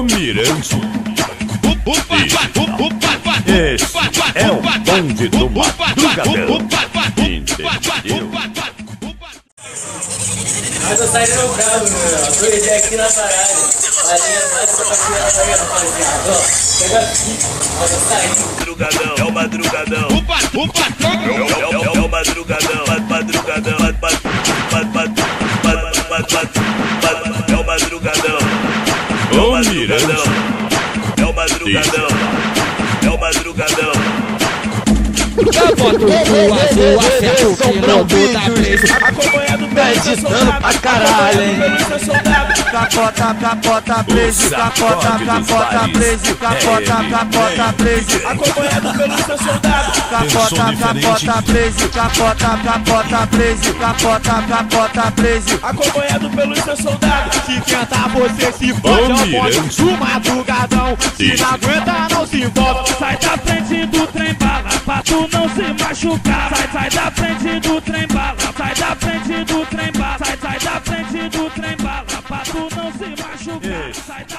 O Mirante. Esse é o bonde do Madrugadão. Entendeu? Mas eu saí no carro, meu. Doidei aqui na parada. A linha básica pra tirar a linha, rapaziada. Ó, pega aqui. Ó, eu saí. Madrugadão, é o madrugadão. É o madrugadão. Madrugadão. É o madrugadão. O Mirante. É o madrugadão. É o madrugadão. Eu boto tua, acerto o piloto da Blaze. Acompanhado Tá editando pra caralho, hein? Capota, Blaze, capota, Blaze, capota, Blaze. Acompanhado pelo seu soldado. Capota, Blaze, capota, Blaze, capota, Blaze. Acompanhado pelo seu soldado. Se tentar você se fode, é o bonde do Madrugadão. Se não aguenta, não se envolve. Sai da frente do trem bala, pra tu não se machucar. Sai da frente do trem bala, sai da frente do trem bala, sai da frente do trem bala, pra tu não se machucar.